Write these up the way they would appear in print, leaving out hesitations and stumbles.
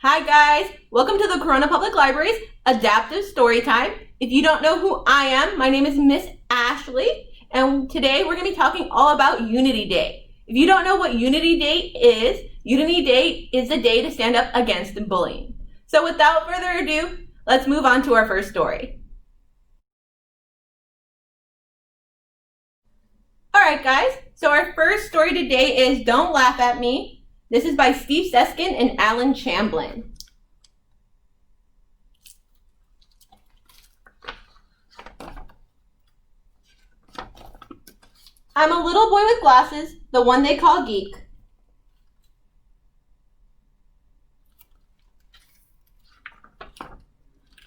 Hi guys, welcome to the Corona Public Library's Adaptive Storytime. If you don't know who I am, my name is Miss Ashley, and today we're going to be talking all about Unity Day. If you don't know what Unity Day is the day to stand up against bullying. So without further ado, let's move on to our first story. Alright guys, so our first story today is Don't Laugh at Me. This is by Steve Seskin and Alan Shamblin. I'm a little boy with glasses, the one they call Geek.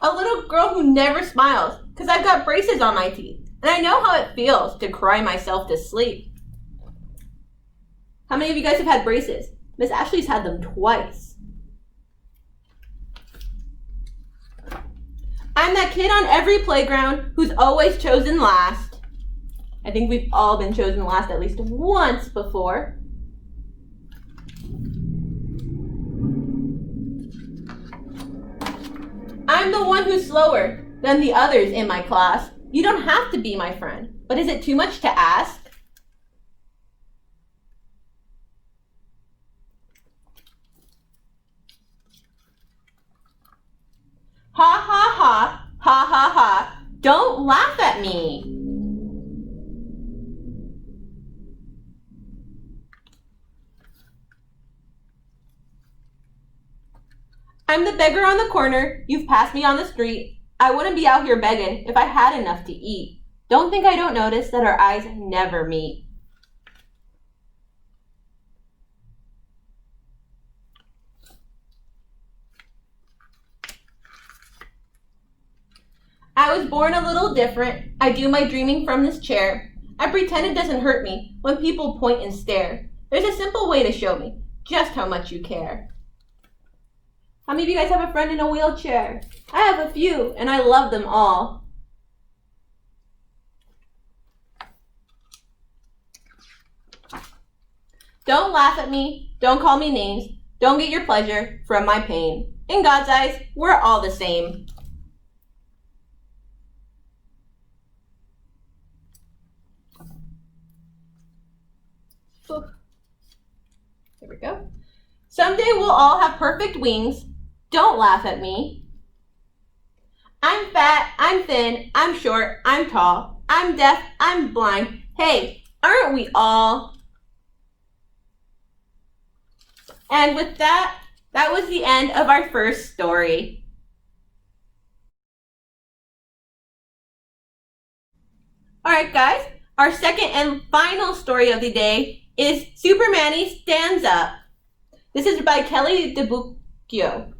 A little girl who never smiles, because I've got braces on my teeth, and I know how it feels to cry myself to sleep. How many of you guys have had braces? Miss Ashley's had them twice. I'm that kid on every playground who's always chosen last. I think we've all been chosen last at least once before. I'm the one who's slower than the others in my class. You don't have to be my friend, but is it too much to ask? Ha ha ha, ha ha ha, don't laugh at me. I'm the beggar on the corner, you've passed me on the street. I wouldn't be out here begging if I had enough to eat. Don't think I don't notice that our eyes never meet. I was born a little different. I do my dreaming from this chair. I pretend it doesn't hurt me when people point and stare. There's a simple way to show me just how much you care. How many of you guys have a friend in a wheelchair? I have a few, and I love them all. Don't laugh at me. Don't call me names. Don't get your pleasure from my pain. In God's eyes, we're all the same. There we go. Someday we'll all have perfect wings. Don't laugh at me. I'm fat, I'm thin, I'm short, I'm tall, I'm deaf, I'm blind. Hey, aren't we all? And with that, that was the end of our first story. Alright guys, our second and final story of the day is Super Manny Stands Up. This is by Kelly DiPucchio.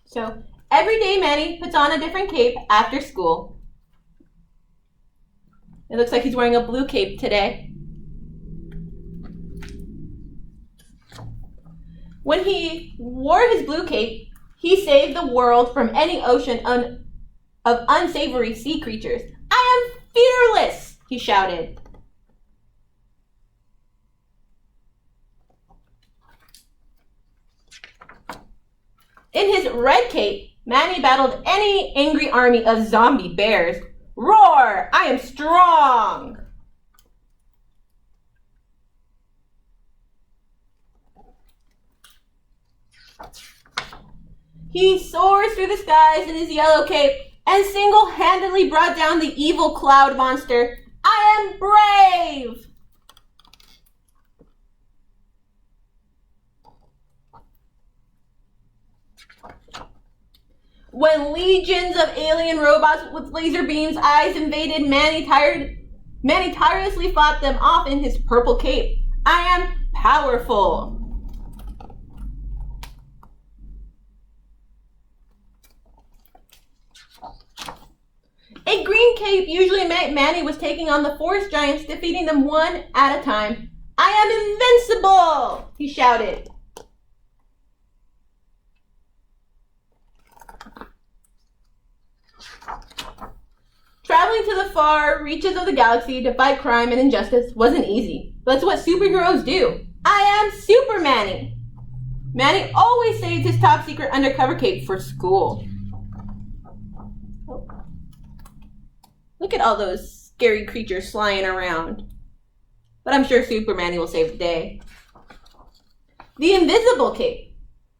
So, every day Manny puts on a different cape after school. It looks like he's wearing a blue cape today. When he wore his blue cape, he saved the world from any ocean of unsavory sea creatures. I am fearless, he shouted. In his red cape, Manny battled any angry army of zombie bears. Roar! I am strong! He soars through the skies in his yellow cape and single-handedly brought down the evil cloud monster. I am brave! When legions of alien robots with laser beams eyes invaded, Manny tirelessly fought them off in his purple cape. I am powerful. A green cape usually meant Manny was taking on the forest giants, defeating them one at a time. I am invincible, he shouted. Traveling to the far reaches of the galaxy to fight crime and injustice wasn't easy. That's what superheroes do. I am Super Manny. Manny always saves his top secret undercover cape for school. Oh. Look at all those scary creatures flying around. But I'm sure Super Manny will save the day. The invisible cape.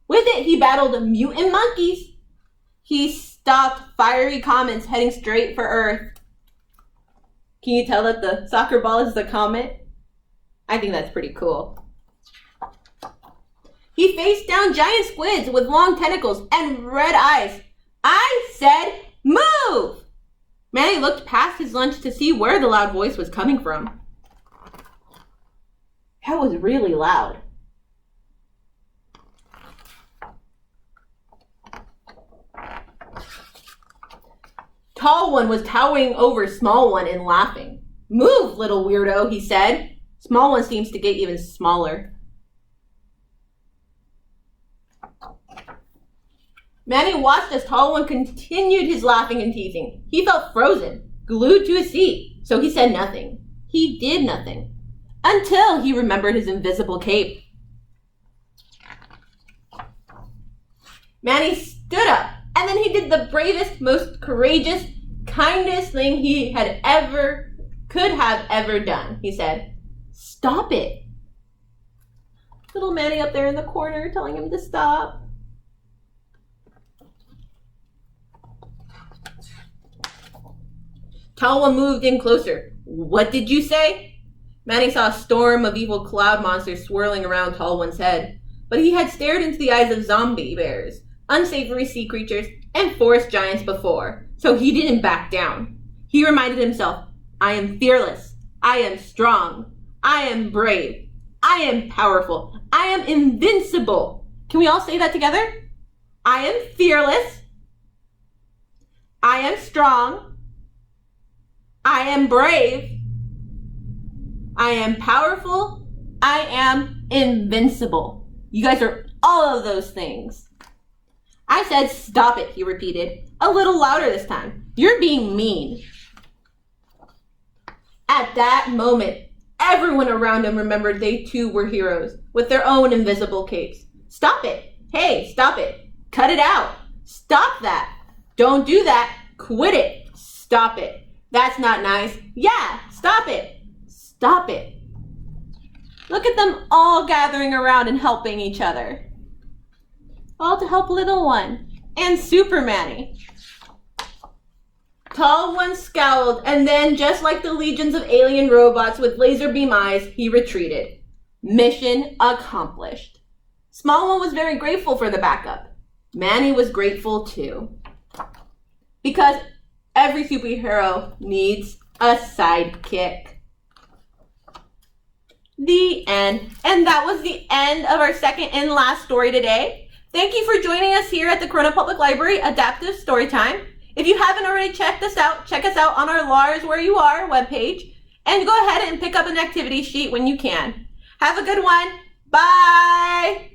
With it, he battled mutant monkeys. He stopped fiery comets heading straight for Earth. Can you tell that the soccer ball is the comet? I think that's pretty cool. He faced down giant squids with long tentacles and red eyes. I said, move! Manny looked past his lunch to see where the loud voice was coming from. That was really loud. Tall One was towering over Small One and laughing. Move, little weirdo, he said. Small One seems to get even smaller. Manny watched as Tall One continued his laughing and teasing. He felt frozen, glued to his seat, so he said nothing. He did nothing. Until he remembered his invisible cape. Manny stood up, and then he did the bravest, most courageous, kindest thing he could have ever done. He said, stop it. Little Manny up there in the corner telling him to stop. Tall One moved in closer. What did you say? Manny saw a storm of evil cloud monsters swirling around Tall One's head, but he had stared into the eyes of zombie bears, unsavory sea creatures, and forest giants before, so he didn't back down. He reminded himself, I am fearless, I am strong, I am brave, I am powerful, I am invincible. Can we all say that together? I am fearless, I am strong, I am brave, I am powerful, I am invincible. You guys are all of those things. I said, stop it, he repeated, a little louder this time. You're being mean. At that moment, everyone around him remembered they too were heroes with their own invisible capes. Stop it. Hey, stop it. Cut it out. Stop that. Don't do that. Quit it. Stop it. That's not nice. Yeah, stop it. Stop it. Look at them all gathering around and helping each other. All to help Little One and Super Manny. Tall One scowled, and then, just like the legions of alien robots with laser beam eyes, he retreated. Mission accomplished. Small One was very grateful for the backup. Manny was grateful too. Because every superhero needs a sidekick. The end. And that was the end of our second and last story today. Thank you for joining us here at the Corona Public Library Adaptive Storytime. If you haven't already checked us out, check us out on our Lars Where You Are webpage. And go ahead and pick up an activity sheet when you can. Have a good one. Bye!